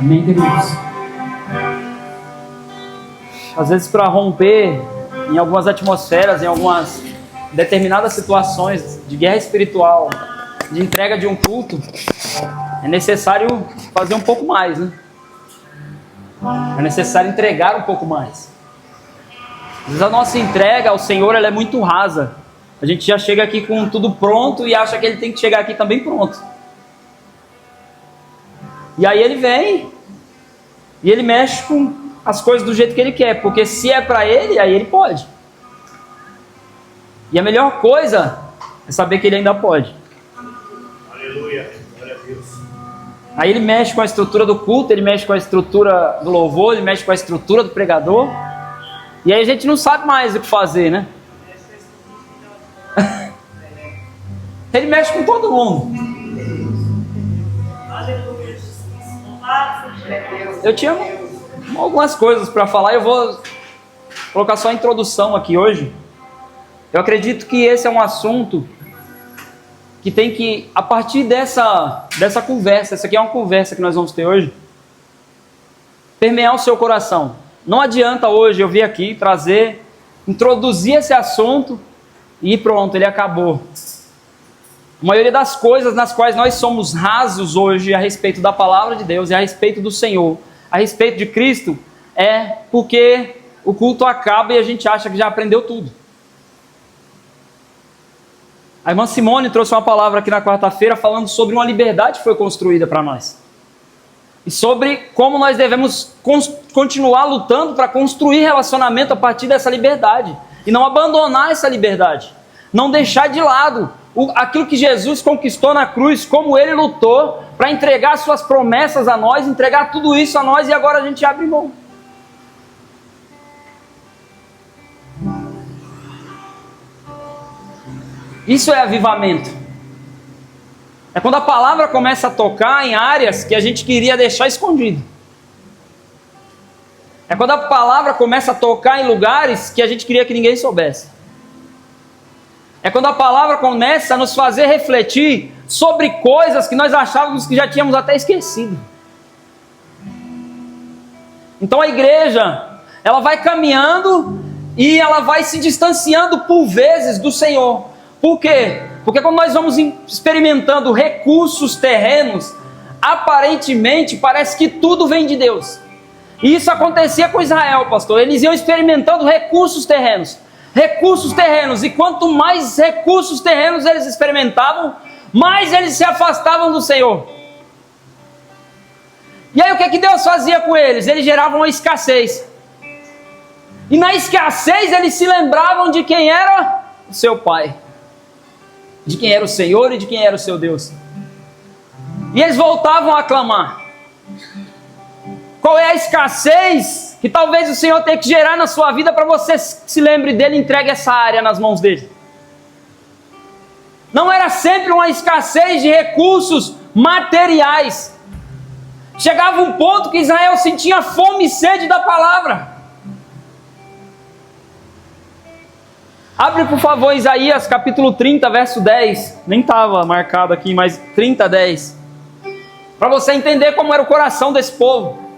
Amém, queridos? Às vezes, para romper em algumas atmosferas, em algumas determinadas situações de guerra espiritual, de entrega de um culto, é necessário fazer um pouco mais, né? É necessário entregar um pouco mais. Às vezes a nossa entrega ao Senhor, ela é muito rasa. A gente já chega aqui com tudo pronto e acha que Ele tem que chegar aqui também pronto. E aí Ele vem e Ele mexe com as coisas do jeito que Ele quer, porque se é para Ele, aí Ele pode. E a melhor coisa é saber que Ele ainda pode. Aleluia, glória a Deus. Aí Ele mexe com a estrutura do culto, Ele mexe com a estrutura do louvor, Ele mexe com a estrutura do pregador. E aí a gente não sabe mais o que fazer, né? Ele mexe com todo mundo. Eu tinha algumas coisas para falar, eu vou colocar só a introdução aqui hoje. Eu acredito que esse é um assunto que tem que, a partir dessa conversa, essa aqui é uma conversa que nós vamos ter hoje, permear o seu coração. Não adianta hoje eu vir aqui trazer, introduzir esse assunto e pronto, ele acabou. A maioria das coisas nas quais nós somos rasos hoje a respeito da palavra de Deus e a respeito do Senhor, a respeito de Cristo, é porque o culto acaba e a gente acha que já aprendeu tudo. A irmã Simone trouxe uma palavra aqui na quarta-feira falando sobre uma liberdade que foi construída para nós. E sobre como nós devemos continuar lutando para construir relacionamento a partir dessa liberdade. E não abandonar essa liberdade. Não deixar de lado aquilo que Jesus conquistou na cruz, como Ele lutou para entregar suas promessas a nós, entregar tudo isso a nós e agora a gente abre mão. Isso é avivamento. É quando a palavra começa a tocar em áreas que a gente queria deixar escondido. É quando a palavra começa a tocar em lugares que a gente queria que ninguém soubesse. É quando a palavra começa a nos fazer refletir sobre coisas que nós achávamos que já tínhamos até esquecido. Então a igreja, ela vai caminhando e ela vai se distanciando por vezes do Senhor. Por quê? Porque quando nós vamos experimentando recursos terrenos, aparentemente parece que tudo vem de Deus. E isso acontecia com Israel, pastor. Eles iam experimentando recursos terrenos. E quanto mais recursos terrenos eles experimentavam, mais eles se afastavam do Senhor. E aí o que Deus fazia com eles? Eles geravam uma escassez. E na escassez eles se lembravam de quem era o seu pai, de quem era o Senhor e de quem era o seu Deus. E eles voltavam a clamar. Qual é a escassez que talvez o Senhor tenha que gerar na sua vida para você se lembre dele e entregue essa área nas mãos dele? Não era sempre uma escassez de recursos materiais. Chegava um ponto que Israel sentia fome e sede da palavra. Abre por favor Isaías capítulo 30, verso 10. Nem estava marcado aqui, mas 30, 10. Para você entender como era o coração desse povo.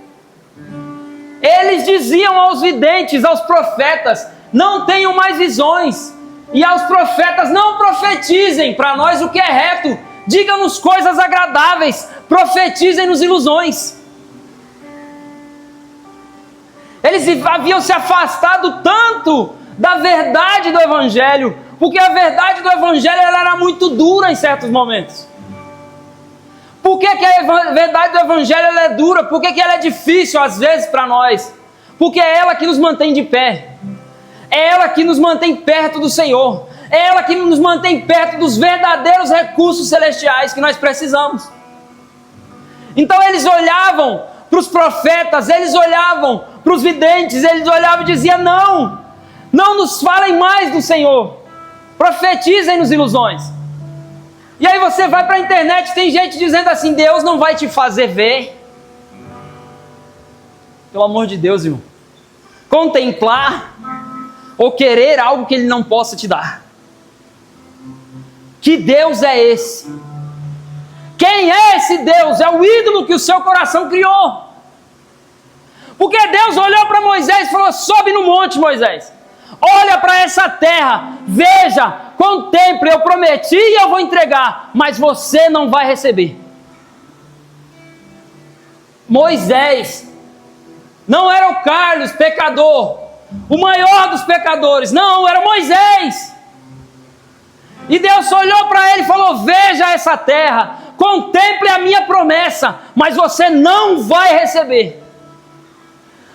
Eles diziam aos videntes, aos profetas, não tenham mais visões. E aos profetas, não profetizem para nós o que é reto. Digam-nos coisas agradáveis, profetizem-nos ilusões. Eles haviam se afastado tanto da verdade do Evangelho, porque a verdade do Evangelho ela era muito dura em certos momentos. Por que a verdade do Evangelho ela é dura? Por que ela é difícil às vezes para nós? Porque é ela que nos mantém de pé. É ela que nos mantém perto do Senhor. É ela que nos mantém perto dos verdadeiros recursos celestiais que nós precisamos. Então eles olhavam para os profetas, eles olhavam para os videntes, eles olhavam e diziam, não nos falem mais do Senhor. Profetizem-nos ilusões. E aí você vai para a internet, tem gente dizendo assim, Deus não vai te fazer ver. Pelo amor de Deus, irmão. Contemplar ou querer algo que Ele não possa te dar. Que Deus é esse? Quem é esse Deus? É o ídolo que o seu coração criou. Porque Deus olhou para Moisés e falou: sobe no monte, Moisés. Olha para essa terra, veja, contemple, eu prometi e eu vou entregar, mas você não vai receber. Moisés não era o Carlos, pecador, o maior dos pecadores, não, era Moisés. E Deus olhou para ele e falou: veja essa terra, contemple a minha promessa, mas você não vai receber.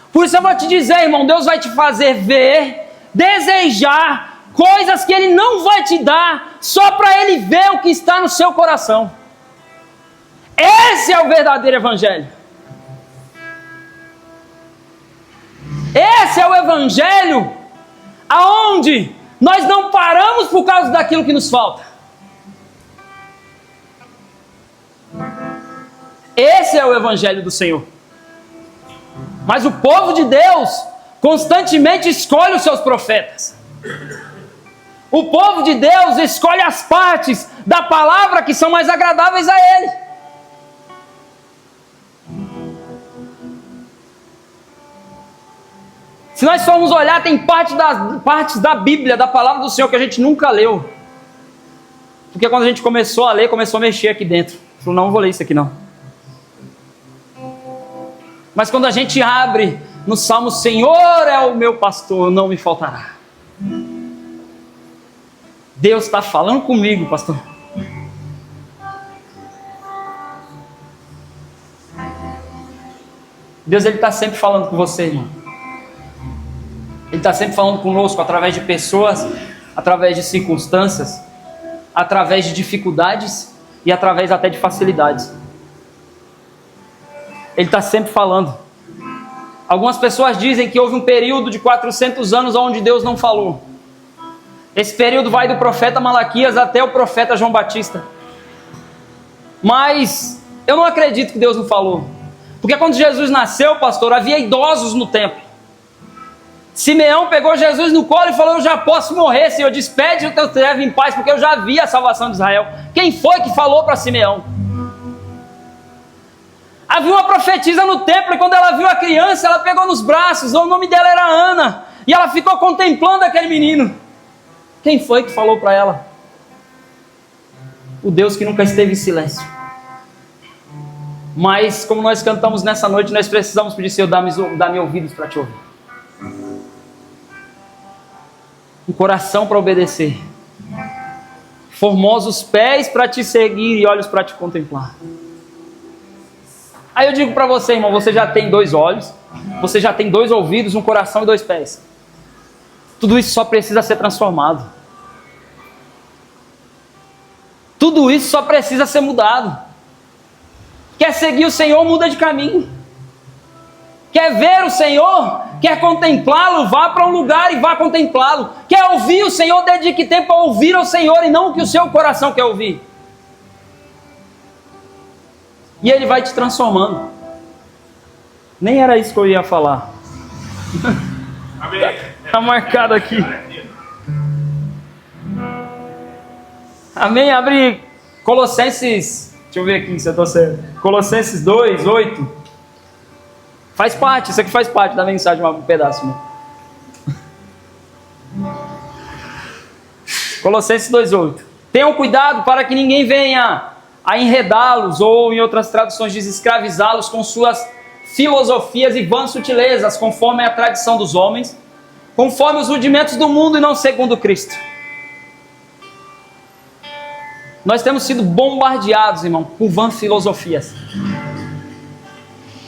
Por isso eu vou te dizer, irmão, Deus vai te fazer ver, desejar coisas que Ele não vai te dar, só para Ele ver o que está no seu coração. Esse é o verdadeiro Evangelho. Esse é o Evangelho aonde nós não paramos por causa daquilo que nos falta. Esse é o Evangelho do Senhor. Mas o povo de Deus constantemente escolhe os seus profetas. O povo de Deus escolhe as partes da palavra que são mais agradáveis a Ele. Se nós formos olhar, tem partes da Bíblia, da palavra do Senhor, que a gente nunca leu. Porque quando a gente começou a ler, começou a mexer aqui dentro. Falou: não vou ler isso aqui não. Mas quando a gente abre no Salmo: Senhor é o meu pastor, não me faltará. Deus está falando comigo, pastor. Deus, Ele está sempre falando com você, irmão. Ele está sempre falando conosco através de pessoas, através de circunstâncias, através de dificuldades e através até de facilidades. Ele está sempre falando. Algumas pessoas dizem que houve um período de 400 anos onde Deus não falou. Esse período vai do profeta Malaquias até o profeta João Batista. Mas eu não acredito que Deus não falou. Porque quando Jesus nasceu, pastor, havia idosos no templo. Simeão pegou Jesus no colo e falou: eu já posso morrer, Senhor, despede o teu servo em paz, porque eu já vi a salvação de Israel. Quem foi que falou para Simeão? Havia uma profetisa no templo e quando ela viu a criança, ela pegou nos braços, o nome dela era Ana, e ela ficou contemplando aquele menino. Quem foi que falou para ela? O Deus que nunca esteve em silêncio. Mas como nós cantamos nessa noite, nós precisamos pedir: Senhor, dá-me ouvidos para te ouvir, um coração para obedecer, formosos pés para te seguir e olhos para te contemplar. Aí eu digo para você, irmão, você já tem 2 olhos, você já tem 2 ouvidos, um coração e 2 pés. Tudo isso só precisa ser transformado. Tudo isso só precisa ser mudado. Quer seguir o Senhor, muda de caminho. Quer ver o Senhor, quer contemplá-lo, vá para um lugar e vá contemplá-lo. Quer ouvir o Senhor, dedique tempo a ouvir ao Senhor e não o que o seu coração quer ouvir. E Ele vai te transformando. Nem era isso que eu ia falar. Está marcado aqui. Amém? Abre Colossenses. Deixa eu ver aqui se eu estou certo. Colossenses 2, 8. Faz parte, isso aqui faz parte da mensagem, um pedaço. Né? Colossenses 2, 8. Tenham cuidado para que ninguém venha a enredá-los, ou em outras traduções diz escravizá-los com suas filosofias e vãs sutilezas, conforme a tradição dos homens, conforme os rudimentos do mundo e não segundo Cristo. Nós temos sido bombardeados, irmão, por vãs filosofias,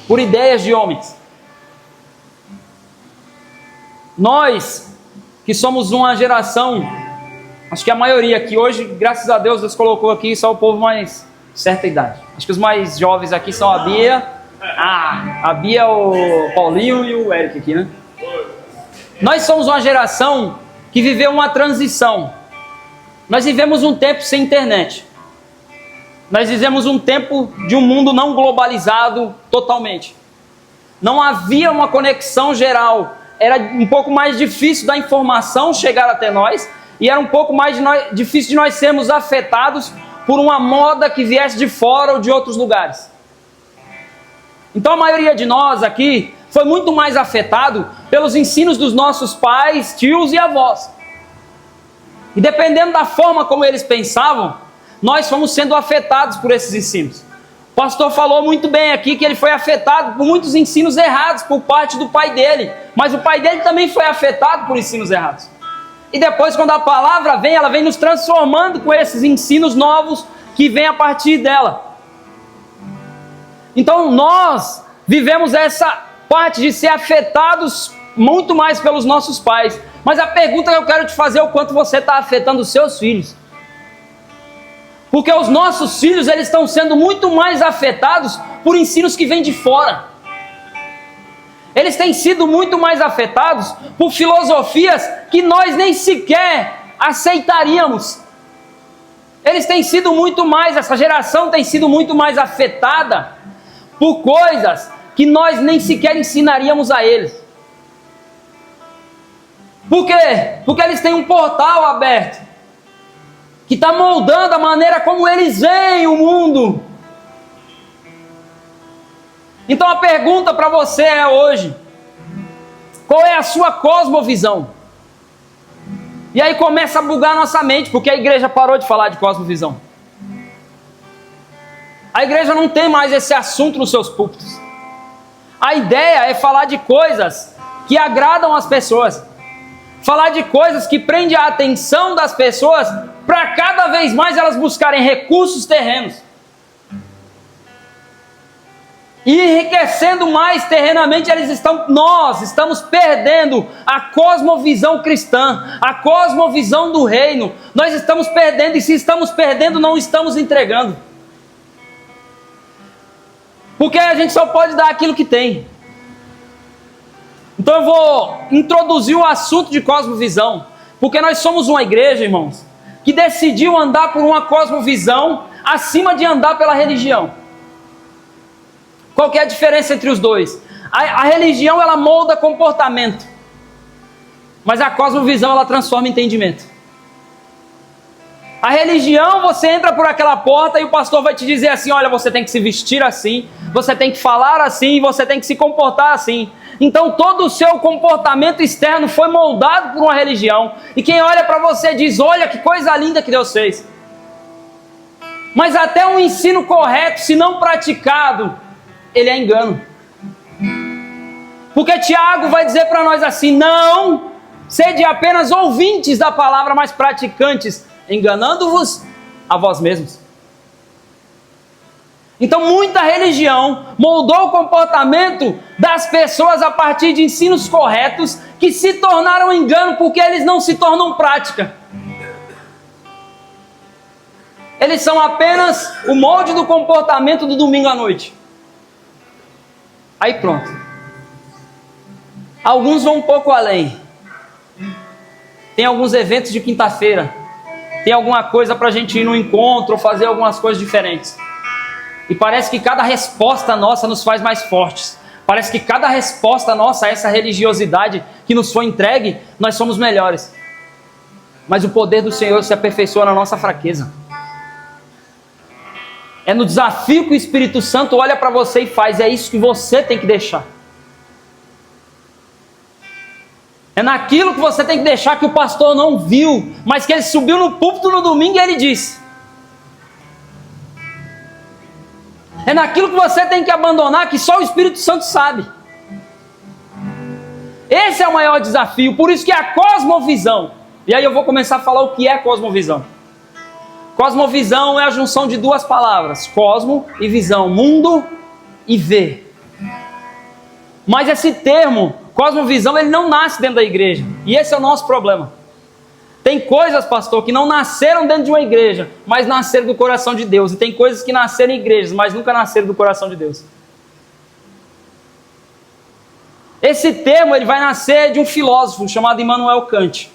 por ideias de homens. Nós, que somos uma geração, acho que a maioria aqui hoje, graças a Deus, Deus colocou aqui só o povo mais certa idade. Acho que os mais jovens aqui são a Bia, o Paulinho e o Eric aqui, né? Nós somos uma geração que viveu uma transição. Nós vivemos um tempo sem internet. Nós vivemos um tempo de um mundo não globalizado totalmente. Não havia uma conexão geral. Era um pouco mais difícil da informação chegar até nós. E era um pouco mais difícil de nós sermos afetados por uma moda que viesse de fora ou de outros lugares. Então a maioria de nós aqui, foi muito mais afetado pelos ensinos dos nossos pais, tios e avós. E dependendo da forma como eles pensavam, nós fomos sendo afetados por esses ensinos. O pastor falou muito bem aqui que ele foi afetado por muitos ensinos errados por parte do pai dele. Mas o pai dele também foi afetado por ensinos errados. E depois, quando a palavra vem, ela vem nos transformando com esses ensinos novos que vêm a partir dela. Então nós vivemos essa parte de ser afetados muito mais pelos nossos pais. Mas a pergunta que eu quero te fazer é o quanto você está afetando os seus filhos. Porque os nossos filhos, eles estão sendo muito mais afetados por ensinos que vêm de fora. Eles têm sido muito mais afetados por filosofias que nós nem sequer aceitaríamos. Eles têm sido muito mais, essa geração tem sido muito mais afetada por coisas que nós nem sequer ensinaríamos a eles. Por quê? Porque eles têm um portal aberto que está moldando a maneira como eles veem o mundo. Então a pergunta para você é hoje: qual é a sua cosmovisão? E aí começa a bugar a nossa mente, porque a igreja parou de falar de cosmovisão. A igreja não tem mais esse assunto nos seus púlpitos. A ideia é falar de coisas que agradam as pessoas. Falar de coisas que prendem a atenção das pessoas para cada vez mais elas buscarem recursos terrenos. E enriquecendo mais terrenamente, nós estamos perdendo a cosmovisão cristã, a cosmovisão do reino. Nós estamos perdendo, e se estamos perdendo, não estamos entregando. Porque a gente só pode dar aquilo que tem. Então eu vou introduzir o assunto de cosmovisão, porque nós somos uma igreja, irmãos, que decidiu andar por uma cosmovisão acima de andar pela religião. Qual que é a diferença entre os dois? A religião, ela molda comportamento, mas a cosmovisão, ela transforma entendimento. A religião, você entra por aquela porta e o pastor vai te dizer assim: olha, você tem que se vestir assim, você tem que falar assim, você tem que se comportar assim. Então todo o seu comportamento externo foi moldado por uma religião. E quem olha para você diz: olha que coisa linda que Deus fez. Mas até um ensino correto, se não praticado, ele é engano. Porque Tiago vai dizer para nós assim: não sede apenas ouvintes da palavra, mas praticantes, enganando-vos a vós mesmos. Então muita religião moldou o comportamento das pessoas a partir de ensinos corretos que se tornaram engano porque eles não se tornam prática. Eles são apenas o molde do comportamento do domingo à noite. Aí pronto. Alguns vão um pouco além. Tem alguns eventos de quinta-feira. Tem alguma coisa para a gente ir no encontro ou fazer algumas coisas diferentes. E parece que cada resposta nossa nos faz mais fortes. Parece que cada resposta nossa a essa religiosidade que nos foi entregue, nós somos melhores. Mas o poder do Senhor se aperfeiçoa na nossa fraqueza. É no desafio que o Espírito Santo olha para você e faz. É isso que você tem que deixar. É naquilo que você tem que deixar que o pastor não viu, mas que ele subiu no púlpito no domingo e ele disse. É naquilo que você tem que abandonar, que só o Espírito Santo sabe. Esse é o maior desafio. Por isso que é a cosmovisão. E aí eu vou começar a falar o que é cosmovisão. Cosmovisão é a junção de duas palavras: cosmo e visão, mundo e ver. Mas esse termo, cosmovisão, ele não nasce dentro da igreja. E esse é o nosso problema. Tem coisas, pastor, que não nasceram dentro de uma igreja, mas nasceram do coração de Deus. E tem coisas que nasceram em igrejas, mas nunca nasceram do coração de Deus. Esse termo, ele vai nascer de um filósofo chamado Immanuel Kant.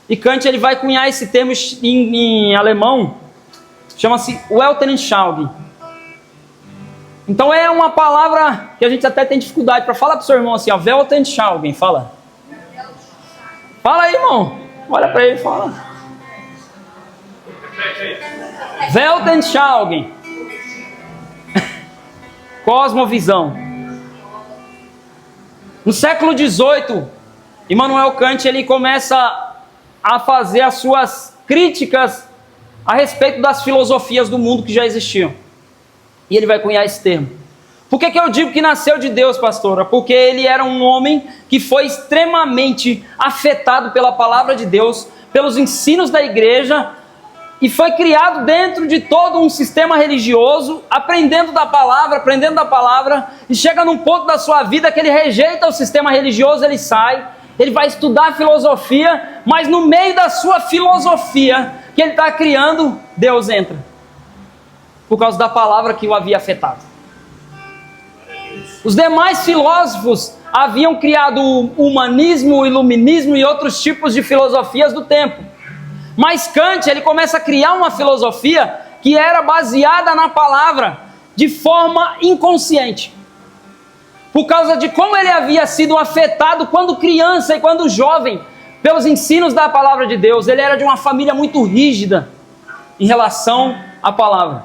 E Kant, ele vai cunhar esse termo em alemão, chama-se Weltanschauung. Então é uma palavra que a gente até tem dificuldade para falar para o seu irmão assim, ó, Weltanschauung, fala. Fala aí, irmão. Olha para ele e fala. Weltanschauung. Cosmovisão. No século XVIII, Immanuel Kant ele começa a fazer as suas críticas a respeito das filosofias do mundo que já existiam. E ele vai cunhar esse termo. Por que eu digo que nasceu de Deus, pastora? Porque ele era um homem que foi extremamente afetado pela palavra de Deus, pelos ensinos da igreja, e foi criado dentro de todo um sistema religioso, aprendendo da palavra, e chega num ponto da sua vida que ele rejeita o sistema religioso, ele sai, ele vai estudar filosofia, mas no meio da sua filosofia que ele está criando, Deus entra, por causa da palavra que o havia afetado. Os demais filósofos haviam criado o humanismo, o iluminismo e outros tipos de filosofias do tempo. Mas Kant, ele começa a criar uma filosofia que era baseada na palavra, de forma inconsciente. Por causa de como ele havia sido afetado quando criança e quando jovem, pelos ensinos da palavra de Deus. Ele era de uma família muito rígida em relação à palavra.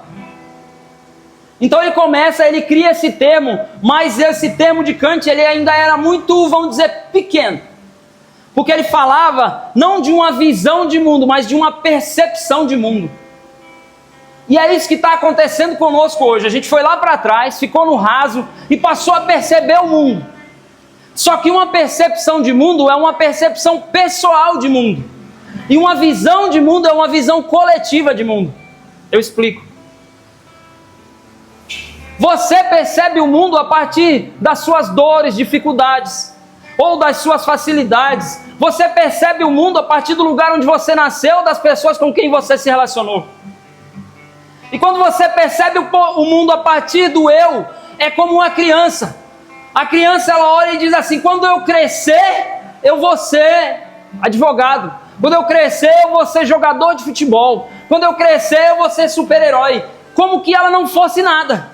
Então ele cria esse termo, mas esse termo de Kant, ele ainda era muito, vamos dizer, pequeno. Porque ele falava não de uma visão de mundo, mas de uma percepção de mundo. E é isso que está acontecendo conosco hoje. A gente foi lá para trás, ficou no raso e passou a perceber o mundo. Só que uma percepção de mundo é uma percepção pessoal de mundo. E uma visão de mundo é uma visão coletiva de mundo. Eu explico. Você percebe o mundo a partir das suas dores, dificuldades, ou das suas facilidades. Você percebe o mundo a partir do lugar onde você nasceu, das pessoas com quem você se relacionou. E quando você percebe o mundo a partir do eu, é como uma criança. A criança, ela olha e diz assim: quando eu crescer, eu vou ser advogado. Quando eu crescer, eu vou ser jogador de futebol. Quando eu crescer, eu vou ser super-herói. Como que ela não fosse nada.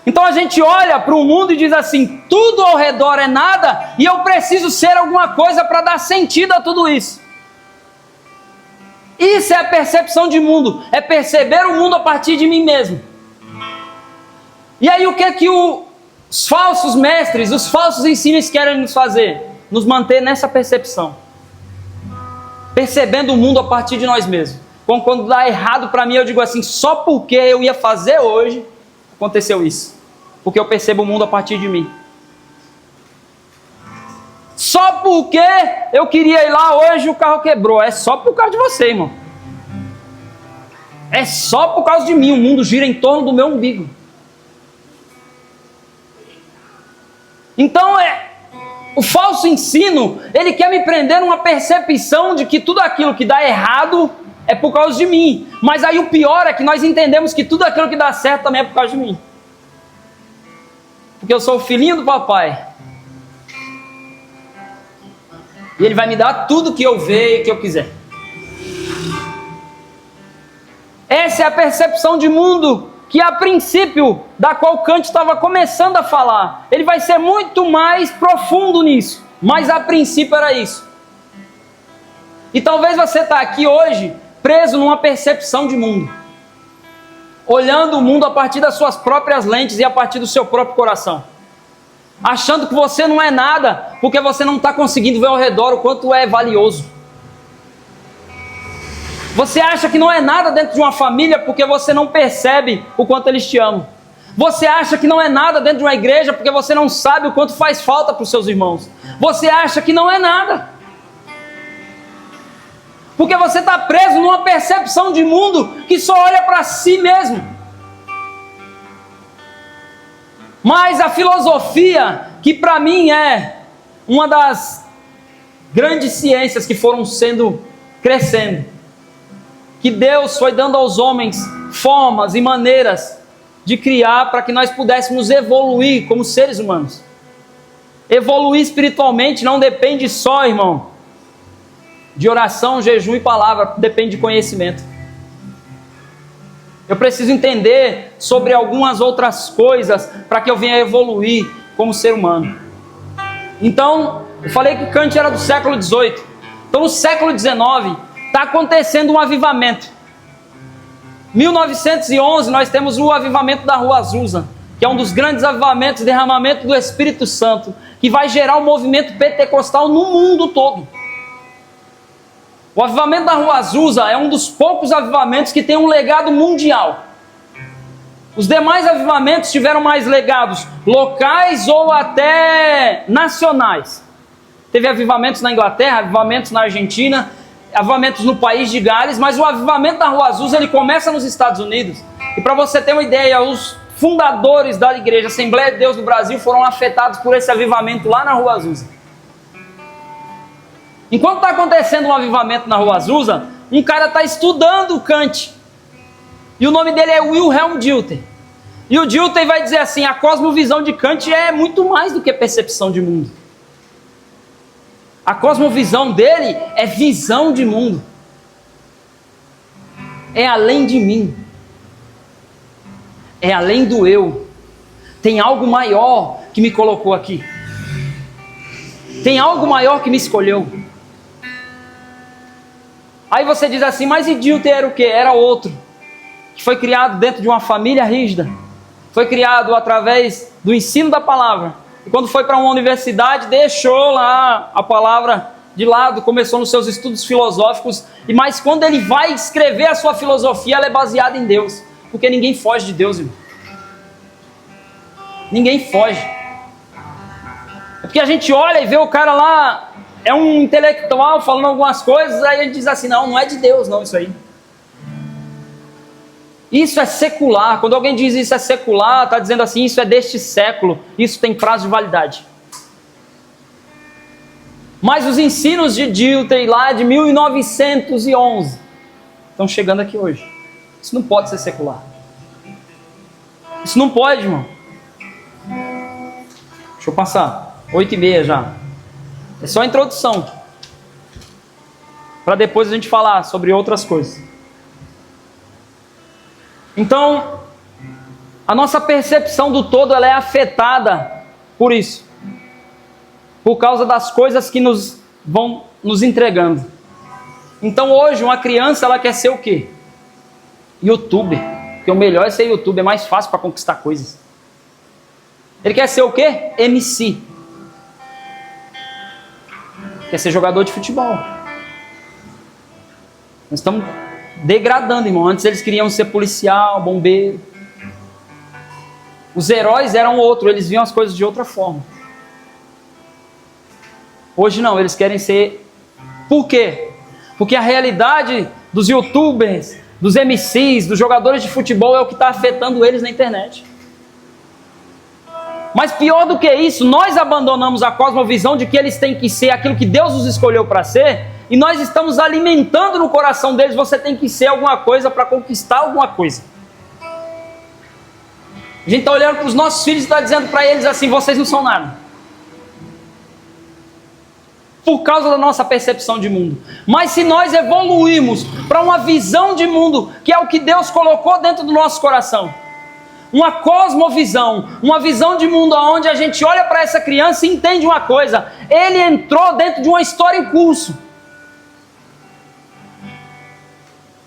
Então a gente olha para o mundo e diz assim: tudo ao redor é nada e eu preciso ser alguma coisa para dar sentido a tudo isso. Isso é a percepção de mundo, é perceber o mundo a partir de mim mesmo. E aí o que é que os falsos mestres, os falsos ensinos querem nos fazer? Nos manter nessa percepção. Percebendo o mundo a partir de nós mesmos. Quando dá errado para mim, eu digo assim: só porque eu ia fazer hoje, aconteceu isso. Porque eu percebo o mundo a partir de mim. Só porque eu queria ir lá hoje, o carro quebrou. É só por causa de você, irmão. É só por causa de mim. O mundo gira em torno do meu umbigo. Então o falso ensino, ele quer me prender numa percepção de que tudo aquilo que dá errado é por causa de mim. Mas aí o pior é que nós entendemos que tudo aquilo que dá certo também é por causa de mim. Porque eu sou o filhinho do papai. E ele vai me dar tudo que eu ver e que eu quiser. Essa é a percepção de mundo que a princípio, da qual Kant estava começando a falar. Ele vai ser muito mais profundo nisso. Mas a princípio era isso. E talvez você está aqui hoje preso numa percepção de mundo. Olhando o mundo a partir das suas próprias lentes e a partir do seu próprio coração. Achando que você não é nada, porque você não está conseguindo ver ao redor o quanto é valioso. Você acha que não é nada dentro de uma família porque você não percebe o quanto eles te amam. Você acha que não é nada dentro de uma igreja porque você não sabe o quanto faz falta para os seus irmãos. Você acha que não é nada. Porque você está preso numa percepção de mundo que só olha para si mesmo. Mas a filosofia, que para mim é uma das grandes ciências que foram crescendo, que Deus foi dando aos homens formas e maneiras de criar para que nós pudéssemos evoluir como seres humanos. Evoluir espiritualmente não depende só, irmão, de oração, jejum e palavra, depende de conhecimento. Eu preciso entender sobre algumas outras coisas para que eu venha evoluir como ser humano. Então, eu falei que Kant era do século XVIII. Então, no século XIX, está acontecendo um avivamento. 1911 nós temos o avivamento da Rua Azusa, que é um dos grandes avivamentos, derramamento do Espírito Santo, que vai gerar um movimento pentecostal no mundo todo. O avivamento da Rua Azusa é um dos poucos avivamentos que tem um legado mundial. Os demais avivamentos tiveram mais legados locais ou até nacionais. Teve avivamentos na Inglaterra, avivamentos na Argentina, avivamentos no país de Gales, mas o avivamento da Rua Azusa ele começa nos Estados Unidos. E para você ter uma ideia, os fundadores da igreja Assembleia de Deus do Brasil foram afetados por esse avivamento lá na Rua Azusa. Enquanto está acontecendo um avivamento na Rua Azusa, um cara está estudando Kant. E o nome dele é Wilhelm Dilthey. E o Dilthey vai dizer assim, a cosmovisão de Kant é muito mais do que percepção de mundo. A cosmovisão dele é visão de mundo. É além de mim. É além do eu. Tem algo maior que me colocou aqui. Tem algo maior que me escolheu. Aí você diz assim, mas e Dilthey era o quê? Era outro. Que foi criado dentro de uma família rígida. Foi criado através do ensino da palavra. E quando foi para uma universidade, deixou lá a palavra de lado, começou nos seus estudos filosóficos. Mas quando ele vai escrever a sua filosofia, ela é baseada em Deus. Porque ninguém foge de Deus, irmão. Ninguém foge. É porque a gente olha e vê o cara lá, é um intelectual falando algumas coisas, aí a gente diz assim, não é de Deus não isso aí. Isso é secular. Quando alguém diz isso é secular, está dizendo assim, isso é deste século, isso tem prazo de validade. Mas os ensinos de Dilthey lá de 1911 estão chegando aqui hoje. Isso não pode ser secular. Isso não pode, irmão. Deixa eu passar. 8h30 já. É só a introdução. Para depois a gente falar sobre outras coisas. Então, a nossa percepção do todo ela é afetada por isso. Por causa das coisas que nos vão nos entregando. Então hoje uma criança ela quer ser o quê? YouTuber. Porque o melhor é ser YouTuber, é mais fácil para conquistar coisas. Ele quer ser o quê? MC. Quer ser jogador de futebol. Nós estamos degradando, irmão. Antes eles queriam ser policial, bombeiro. Os heróis eram outro, eles viam as coisas de outra forma. Hoje não, eles querem ser... Por quê? Porque a realidade dos youtubers, dos MCs, dos jogadores de futebol é o que está afetando eles na internet. Mas pior do que isso, nós abandonamos a cosmovisão de que eles têm que ser aquilo que Deus os escolheu para ser, e nós estamos alimentando no coração deles, você tem que ser alguma coisa para conquistar alguma coisa. A gente está olhando para os nossos filhos e está dizendo para eles assim, vocês não são nada. Por causa da nossa percepção de mundo. Mas se nós evoluirmos para uma visão de mundo, que é o que Deus colocou dentro do nosso coração, uma cosmovisão, uma visão de mundo onde a gente olha para essa criança e entende uma coisa, ele entrou dentro de uma história em curso.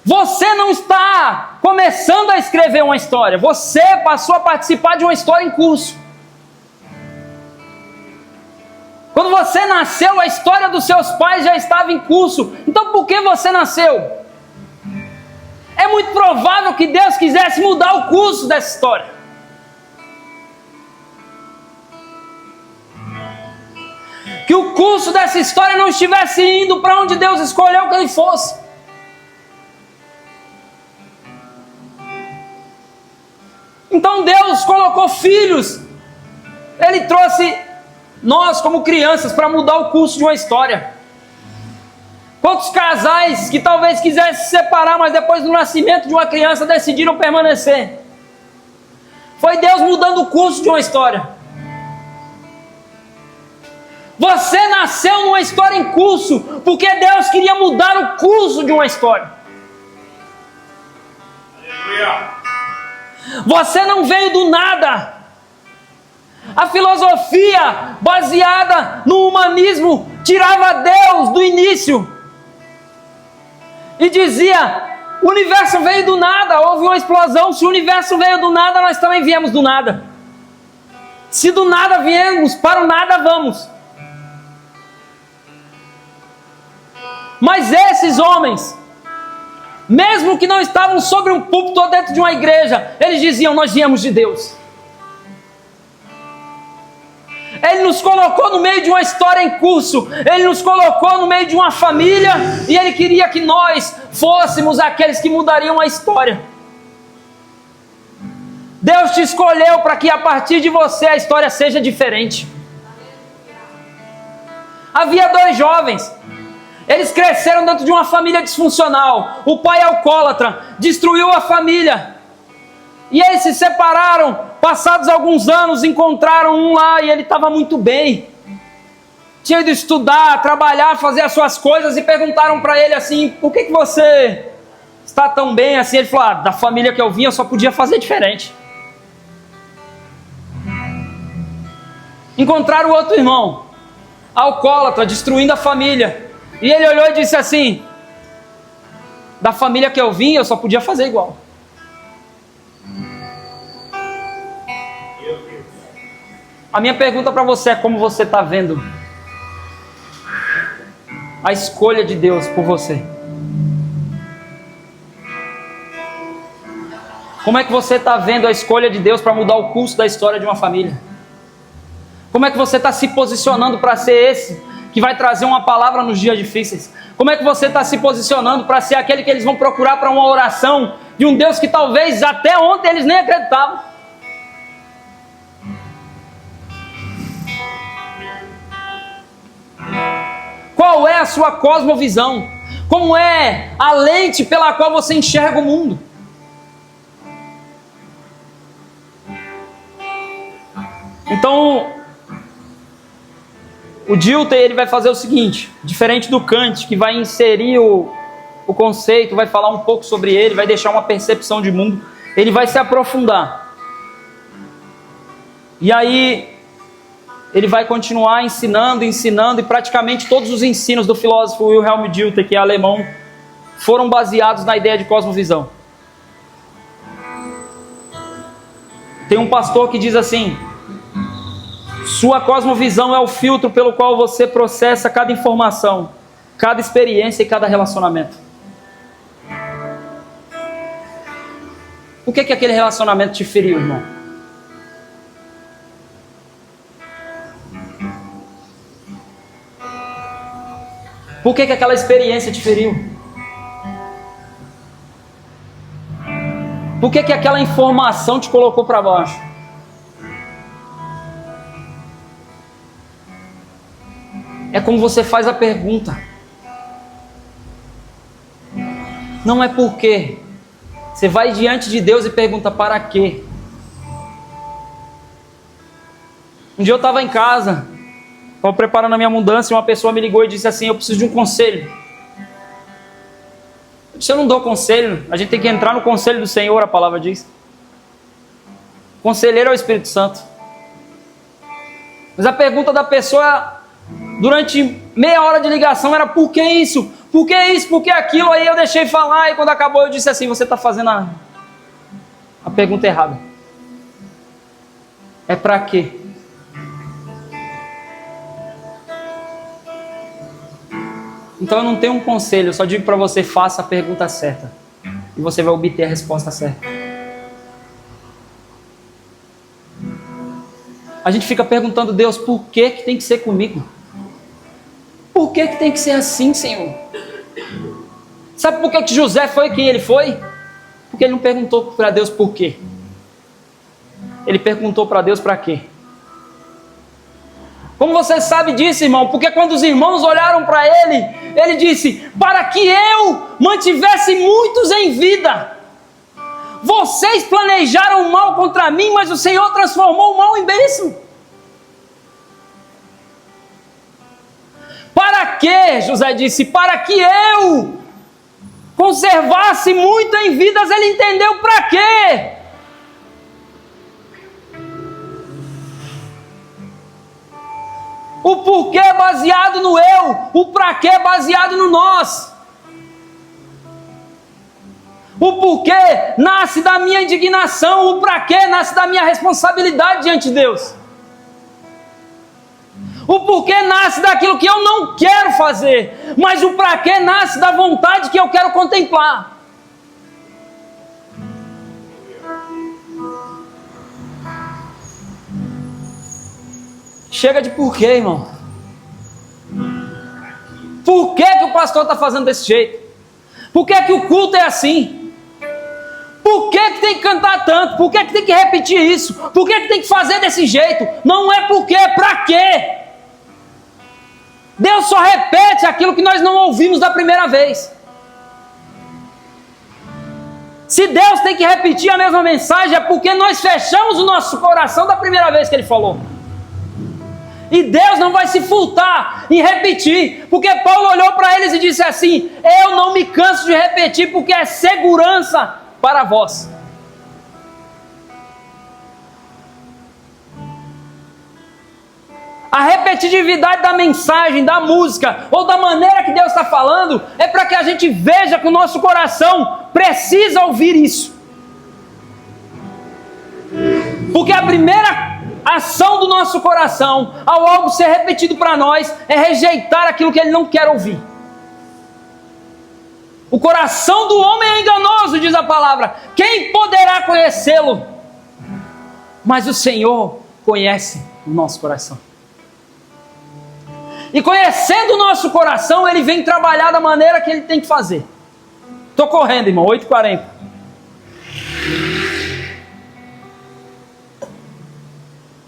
Você não está começando a escrever uma história, você passou a participar de uma história em curso. Quando você nasceu, a história dos seus pais já estava em curso. Então por que você nasceu? É muito provável que Deus quisesse mudar o curso dessa história. Que o curso dessa história não estivesse indo para onde Deus escolheu que ele fosse. Então Deus colocou filhos. Ele trouxe nós como crianças para mudar o curso de uma história. Quantos casais que talvez quisessem se separar, mas depois do nascimento de uma criança decidiram permanecer? Foi Deus mudando o curso de uma história. Você nasceu numa história em curso, porque Deus queria mudar o curso de uma história. Aleluia. Você não veio do nada. A filosofia baseada no humanismo tirava Deus do início e dizia: O universo veio do nada, houve uma explosão. Se o universo veio do nada, nós também viemos do nada. Se do nada viemos, para o nada vamos. Mas esses homens, mesmo que não estavam sobre um púlpito ou dentro de uma igreja, eles diziam: nós viemos de Deus. Ele nos colocou no meio de uma história em curso, Ele nos colocou no meio de uma família, e Ele queria que nós fôssemos aqueles que mudariam a história. Deus te escolheu para que a partir de você a história seja diferente. Havia 2 jovens. Eles cresceram dentro de uma família disfuncional. O pai alcoólatra destruiu a família. E eles se separaram. Passados alguns anos, encontraram um lá e ele estava muito bem. Tinha ido estudar, trabalhar, fazer as suas coisas, e perguntaram para ele assim: por que você está tão bem assim? Ele falou: da família que eu vim eu só podia fazer diferente. Encontraram o outro irmão, alcoólatra, destruindo a família. E ele olhou e disse assim: da família que eu vim, eu só podia fazer igual. A minha pergunta para você é: como você está vendo a escolha de Deus por você? Como é que você está vendo a escolha de Deus para mudar o curso da história de uma família? Como é que você está se posicionando para ser esse que vai trazer uma palavra nos dias difíceis? Como é que você está se posicionando para ser aquele que eles vão procurar para uma oração de um Deus que talvez até ontem eles nem acreditavam? Qual é a sua cosmovisão? Como é a lente pela qual você enxerga o mundo? Então, o Dilthey, ele vai fazer o seguinte: diferente do Kant, que vai inserir o conceito, vai falar um pouco sobre ele, vai deixar uma percepção de mundo, ele vai se aprofundar. E aí, ele vai continuar ensinando, e praticamente todos os ensinos do filósofo Wilhelm Dilthey, que é alemão, foram baseados na ideia de cosmovisão. Tem um pastor que diz assim: sua cosmovisão é o filtro pelo qual você processa cada informação, cada experiência e cada relacionamento. Por que aquele relacionamento te feriu, irmão? Por que aquela experiência te feriu? Por que aquela informação te colocou para baixo? É como você faz a pergunta. Não é por quê. Você vai diante de Deus e pergunta: para quê? Um dia eu estava em casa, estava preparando a minha mudança, e uma pessoa me ligou e disse assim: eu preciso de um conselho. Eu disse: eu não dou conselho, a gente tem que entrar no conselho do Senhor, a palavra diz. O conselheiro é o Espírito Santo. Mas a pergunta da pessoa, durante meia hora de ligação, era: por que isso? Por que isso? Por que aquilo? Aí eu deixei falar, e quando acabou eu disse assim: você está fazendo a pergunta errada. É para quê? Então eu não tenho um conselho, eu só digo para você: faça a pergunta certa, e você vai obter a resposta certa. A gente fica perguntando: Deus, por que tem que ser comigo? Por que tem que ser assim, Senhor? Sabe por que José foi quem ele foi? Porque ele não perguntou para Deus por quê. Ele perguntou para Deus para quê. Como você sabe disso, irmão? Porque quando os irmãos olharam para ele, ele disse: para que eu mantivesse muitos em vida. Vocês planejaram o mal contra mim, mas o Senhor transformou o mal em bênção. Para que, José disse, para que eu conservasse muito em vidas. Ele entendeu para quê. O porquê é baseado no eu, o para quê é baseado no nós. O porquê nasce da minha indignação, o para quê nasce da minha responsabilidade diante de Deus. O porquê nasce daquilo que eu não quero fazer, mas o para quê nasce da vontade que eu quero contemplar. Chega de porquê, irmão. Por que o pastor está fazendo desse jeito? Por que o culto é assim? Por que tem que cantar tanto? Por que tem que repetir isso? Por que tem que fazer desse jeito? Não é porque, é para quê? Deus só repete aquilo que nós não ouvimos da primeira vez. Se Deus tem que repetir a mesma mensagem, é porque nós fechamos o nosso coração da primeira vez que Ele falou. E Deus não vai se furtar em repetir, porque Paulo olhou para eles e disse assim: eu não me canso de repetir, porque é segurança para vós. A repetitividade da mensagem, da música, ou da maneira que Deus está falando, é para que a gente veja que o nosso coração precisa ouvir isso. Porque a primeira ação do nosso coração, ao algo ser repetido para nós, é rejeitar aquilo que ele não quer ouvir. O coração do homem é enganoso, diz a palavra. Quem poderá conhecê-lo? Mas o Senhor conhece o nosso coração. E conhecendo o nosso coração, Ele vem trabalhar da maneira que Ele tem que fazer. Estou correndo, irmão, 8h40.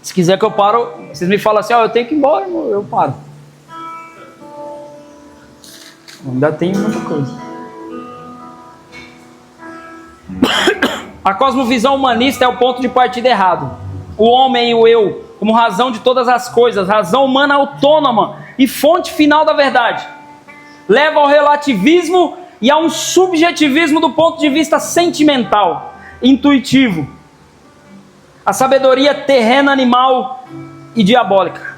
Se quiser que eu paro, vocês me falam assim: eu tenho que ir embora, irmão, eu paro. Ainda tem muita coisa. A cosmovisão humanista é o ponto de partida errado. O homem e o eu, como razão de todas as coisas, razão humana autônoma e fonte final da verdade, leva ao relativismo e a um subjetivismo do ponto de vista sentimental, intuitivo. A sabedoria terrena, animal e diabólica.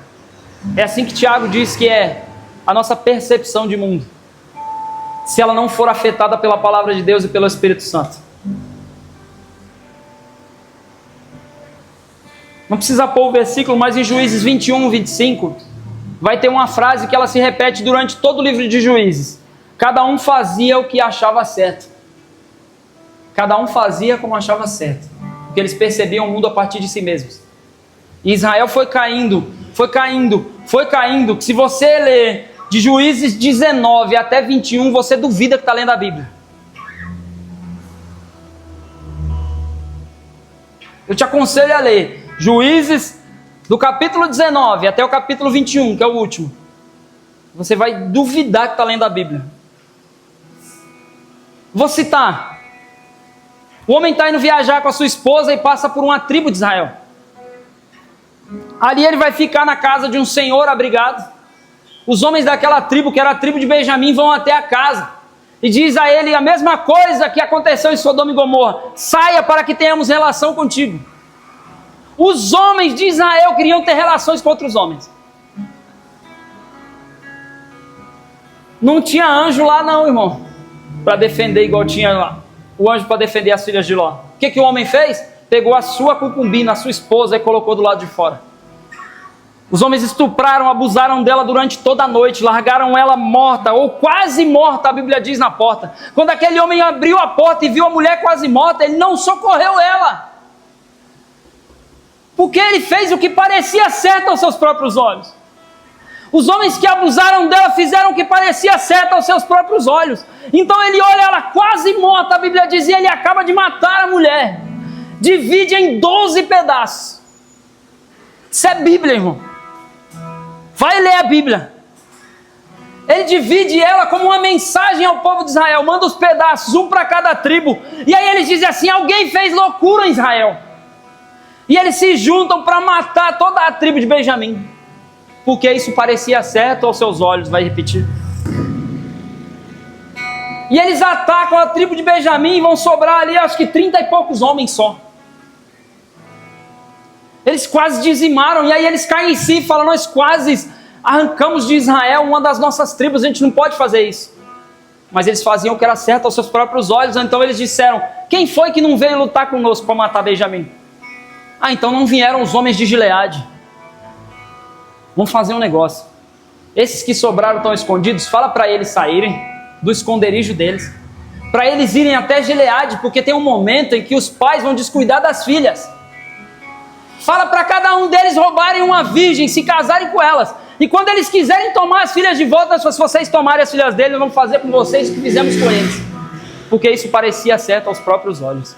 É assim que Tiago diz que é a nossa percepção de mundo, se ela não for afetada pela palavra de Deus e pelo Espírito Santo. Não precisa pôr o versículo, mas em Juízes 21, 25, vai ter uma frase que ela se repete durante todo o livro de Juízes. Cada um fazia o que achava certo. Cada um fazia como achava certo. Porque eles percebiam o mundo a partir de si mesmos. E Israel foi caindo. Que se você ler de Juízes 19 até 21, você duvida que está lendo a Bíblia. Eu te aconselho a ler Juízes do capítulo 19 até o capítulo 21, que é o último. Você vai duvidar que está lendo a Bíblia. Vou citar. O homem está indo viajar com a sua esposa e passa por uma tribo de Israel. Ali ele vai ficar na casa de um senhor abrigado. Os homens daquela tribo, que era a tribo de Benjamim, vão até a casa e diz a ele a mesma coisa que aconteceu em Sodoma e Gomorra: saia para que tenhamos relação contigo. Os homens de Israel queriam ter relações com outros homens. Não tinha anjo lá não, irmão, para defender igual tinha lá o anjo para defender as filhas de Ló. O que o homem fez? Pegou a sua concubina, a sua esposa, e colocou do lado de fora. Os homens estupraram, abusaram dela durante toda a noite, largaram ela morta, ou quase morta, a Bíblia diz na porta. Quando aquele homem abriu a porta e viu a mulher quase morta, ele não socorreu ela. Porque ele fez o que parecia certo aos seus próprios olhos. Os homens que abusaram dela fizeram o que parecia certo aos seus próprios olhos. Então ele olha ela quase morta, a Bíblia diz, e ele acaba de matar a mulher. Divide em 12 pedaços. Isso é Bíblia, irmão. Vai ler a Bíblia. Ele divide ela como uma mensagem ao povo de Israel. Manda os pedaços, um para cada tribo. E aí eles dizem assim: alguém fez loucura em Israel. E eles se juntam para matar toda a tribo de Benjamim. Porque isso parecia certo aos seus olhos. Vai repetir. E eles atacam a tribo de Benjamim. E vão sobrar ali acho que 30 e poucos homens só. Eles quase dizimaram. E aí eles caem em si e falam: nós quase arrancamos de Israel uma das nossas tribos. A gente não pode fazer isso. mas eles faziam o que era certo aos seus próprios olhos. Então eles disseram: quem foi que não veio lutar conosco para matar Benjamim? Então não vieram os homens de Gileade. Vamos fazer um negócio. Esses que sobraram estão escondidos, fala para eles saírem do esconderijo deles, para eles irem até Gileade, porque tem um momento em que os pais vão descuidar das filhas. Fala para cada um deles roubarem uma virgem, se casarem com elas. E quando eles quiserem tomar as filhas de volta, se vocês tomarem as filhas deles, vamos fazer com vocês o que fizemos com eles. Porque isso parecia certo aos próprios olhos.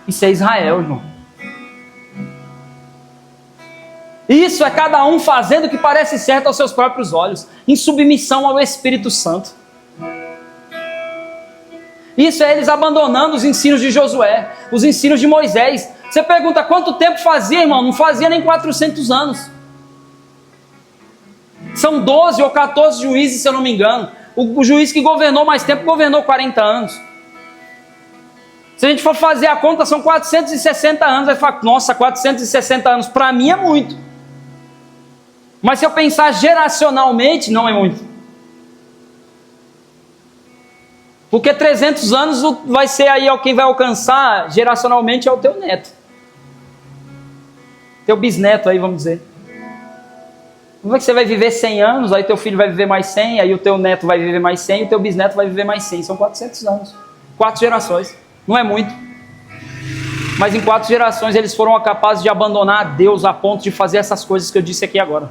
Isso é Israel, irmão. Isso é cada um fazendo o que parece certo aos seus próprios olhos, em submissão ao Espírito Santo. Isso é eles abandonando os ensinos de Josué, os ensinos de Moisés. Você pergunta quanto tempo fazia, irmão? Não fazia nem 400 anos. São 12 ou 14 juízes, se eu não me engano. O juiz que governou mais tempo governou 40 anos. Se a gente for fazer a conta, são 460 anos. Vai falar: nossa, 460 anos para mim é muito. Mas se eu pensar geracionalmente, não é muito. Porque 300 anos vai ser aí quem vai alcançar geracionalmente é o teu neto. Teu bisneto aí, vamos dizer. Como é que você vai viver 100 anos, aí teu filho vai viver mais 100, aí o teu neto vai viver mais 100, e o teu bisneto vai viver mais 100. São 400 anos. 4 gerações. Não é muito. Mas em 4 gerações eles foram capazes de abandonar a Deus a ponto de fazer essas coisas que eu disse aqui agora.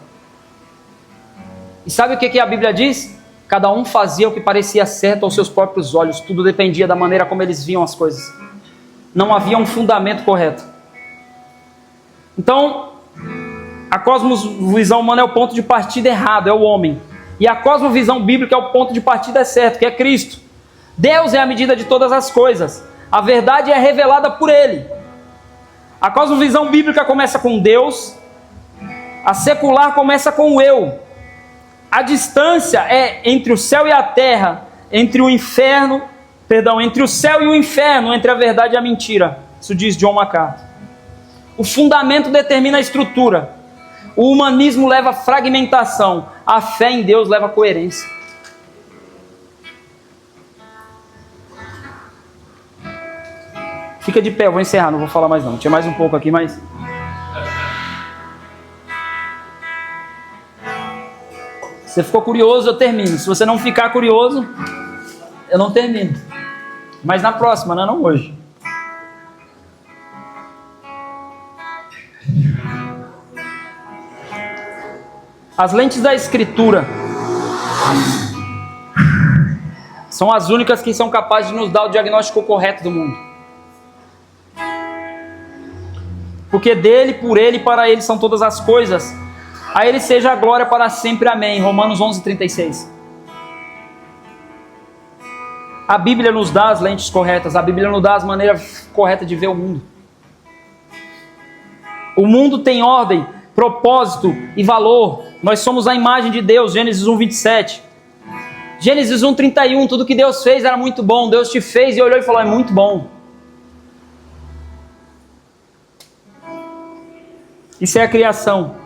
E sabe o que a Bíblia diz? Cada um fazia o que parecia certo aos seus próprios olhos. Tudo dependia da maneira como eles viam as coisas. Não havia um fundamento correto. Então, a cosmovisão humana é o ponto de partida errado, é o homem. E a cosmovisão bíblica é o ponto de partida certo, que é Cristo. Deus é a medida de todas as coisas. A verdade é revelada por Ele. A cosmovisão bíblica começa com Deus. A secular começa com o eu. A distância é entre o céu e a terra, entre o céu e o inferno, entre a verdade e a mentira. Isso diz John MacArthur. O fundamento determina a estrutura. O humanismo leva a fragmentação. A fé em Deus leva a coerência. Fica de pé, eu vou encerrar, não vou falar mais não. Tinha mais um pouco aqui, mas... Se você ficou curioso, eu termino. Se você não ficar curioso, eu não termino. Mas na próxima, não hoje. As lentes da Escritura são as únicas que são capazes de nos dar o diagnóstico correto do mundo. Porque dele, por ele e para ele são todas as coisas. A ele seja a glória para sempre. Amém. Romanos 11:36. A Bíblia nos dá as lentes corretas. A Bíblia nos dá as maneiras corretas de ver o mundo. O mundo tem ordem, propósito e valor. Nós somos a imagem de Deus. Gênesis 1:27. Gênesis 1:31. Tudo que Deus fez era muito bom. Deus te fez e olhou e falou: é muito bom. Isso é a criação.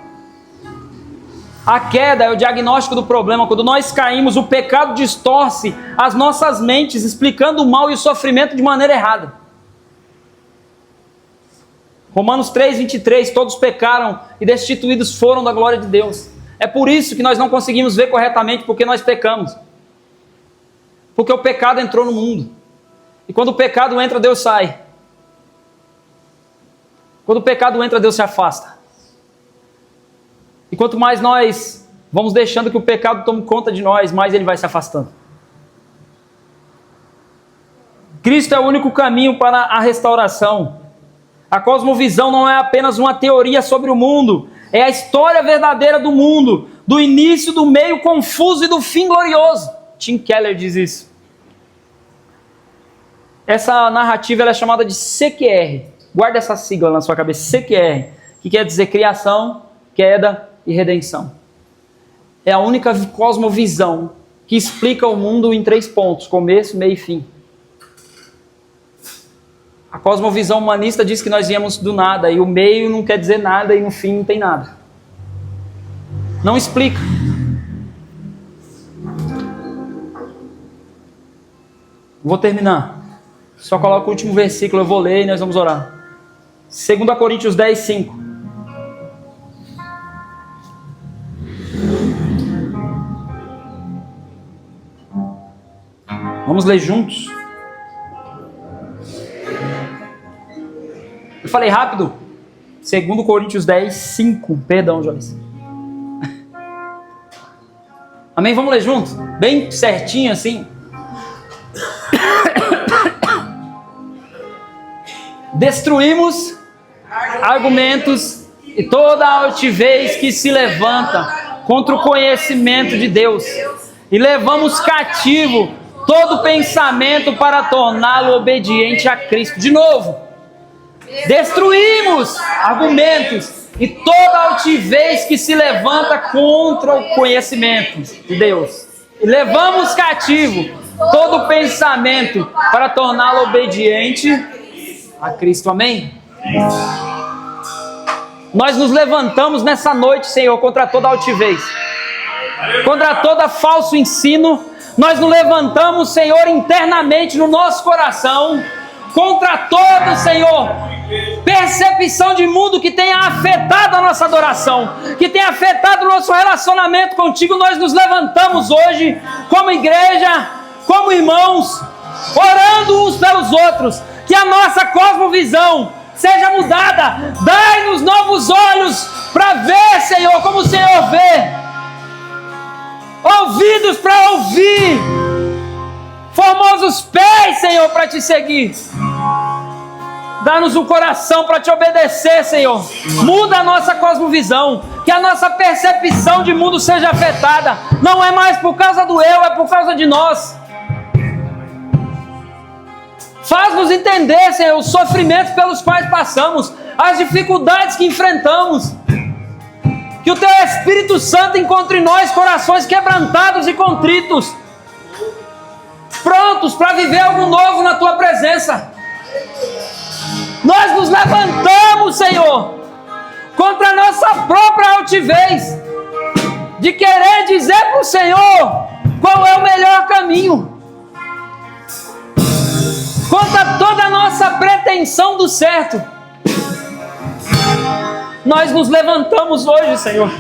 A queda é o diagnóstico do problema. Quando nós caímos, o pecado distorce as nossas mentes, explicando o mal e o sofrimento de maneira errada. Romanos 3:23, todos pecaram e destituídos foram da glória de Deus. É por isso que nós não conseguimos ver corretamente, porque nós pecamos. Porque o pecado entrou no mundo. E quando o pecado entra, Deus sai. Quando o pecado entra, Deus se afasta. E quanto mais nós vamos deixando que o pecado tome conta de nós, mais ele vai se afastando. Cristo é o único caminho para a restauração. A cosmovisão não é apenas uma teoria sobre o mundo, é a história verdadeira do mundo, do início, do meio confuso e do fim glorioso. Tim Keller diz isso. Essa narrativa ela é chamada de CQR. Guarda essa sigla na sua cabeça, CQR, que quer dizer criação, queda e redenção. É a única cosmovisão que explica o mundo em 3 pontos: começo, meio e fim. A cosmovisão humanista diz que nós viemos do nada, e o meio não quer dizer nada, e no fim não tem nada. Não explica. Vou terminar. Só coloca o último versículo, eu vou ler e nós vamos orar. 2 Coríntios 10, 5. Vamos ler juntos. Eu falei rápido. 2 Coríntios 10, 5. Perdão, Joyce. Amém? Vamos ler juntos? Bem certinho assim. Destruímos argumentos e toda altivez que se levanta contra o conhecimento de Deus. E levamos cativo todo pensamento para torná-lo obediente a Cristo. De novo. Destruímos argumentos e toda altivez que se levanta contra o conhecimento de Deus. E levamos cativo todo pensamento para torná-lo obediente a Cristo. Amém? Nós nos levantamos nessa noite, Senhor, contra toda altivez, contra todo falso ensino. Nós nos levantamos, Senhor, internamente no nosso coração, contra todo, Senhor, percepção de mundo que tenha afetado a nossa adoração, que tenha afetado o nosso relacionamento contigo. Nós nos levantamos hoje como igreja, como irmãos, orando uns pelos outros, que a nossa cosmovisão seja mudada. Dai-nos novos olhos para ver, Senhor, como o Senhor vê, ouvidos para ouvir, formosos pés, Senhor, para te seguir. Dá-nos um coração para te obedecer, Senhor. Muda a nossa cosmovisão, que a nossa percepção de mundo seja afetada. Não é mais por causa do eu, é por causa de nós. Faz-nos entender, Senhor, os sofrimentos pelos quais passamos, as dificuldades que enfrentamos. Que o Teu Espírito Santo encontre em nós corações quebrantados e contritos, prontos para viver algo novo na Tua presença. Nós nos levantamos, Senhor, contra a nossa própria altivez, de querer dizer para o Senhor qual é o melhor caminho, contra toda a nossa pretensão do certo. Nós nos levantamos hoje, Senhor,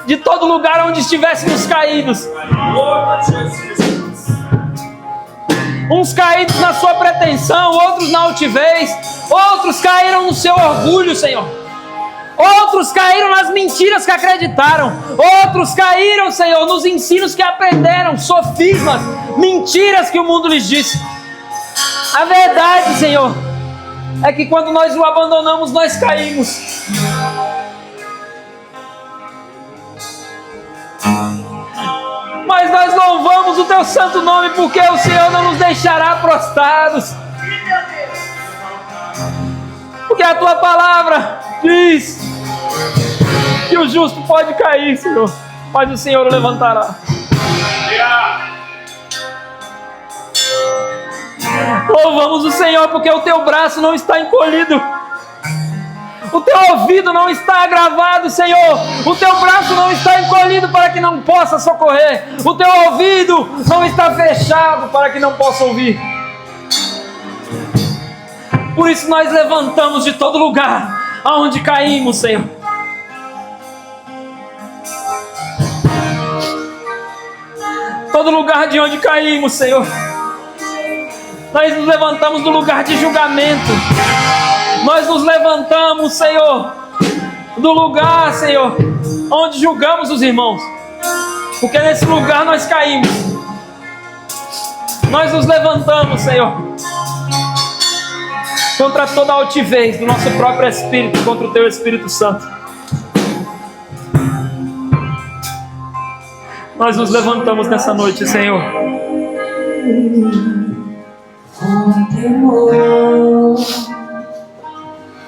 de todo lugar onde estivéssemos caídos, uns caídos na sua pretensão, outros na altivez, outros caíram no seu orgulho, Senhor, outros caíram nas mentiras que acreditaram, outros caíram, Senhor, nos ensinos que aprenderam, sofismas, mentiras que o mundo lhes disse. A verdade, Senhor, é que quando nós o abandonamos, nós caímos. Mas nós louvamos o Teu santo nome, porque o Senhor não nos deixará prostrados. Porque a Tua palavra diz que o justo pode cair, Senhor, mas o Senhor o levantará. Louvamos o Senhor porque o Teu braço não está encolhido, o Teu ouvido não está agravado, Senhor, o Teu braço não está encolhido para que não possa socorrer, o Teu ouvido não está fechado para que não possa ouvir. Por isso nós levantamos de todo lugar aonde caímos, Senhor. Todo lugar de onde caímos, Senhor, nós nos levantamos do lugar de julgamento. Nós nos levantamos, Senhor, do lugar, Senhor, onde julgamos os irmãos, porque nesse lugar nós caímos. Nós nos levantamos, Senhor, contra toda a altivez do nosso próprio espírito, contra o Teu Espírito Santo. Nós nos levantamos nessa noite, Senhor. Com temor.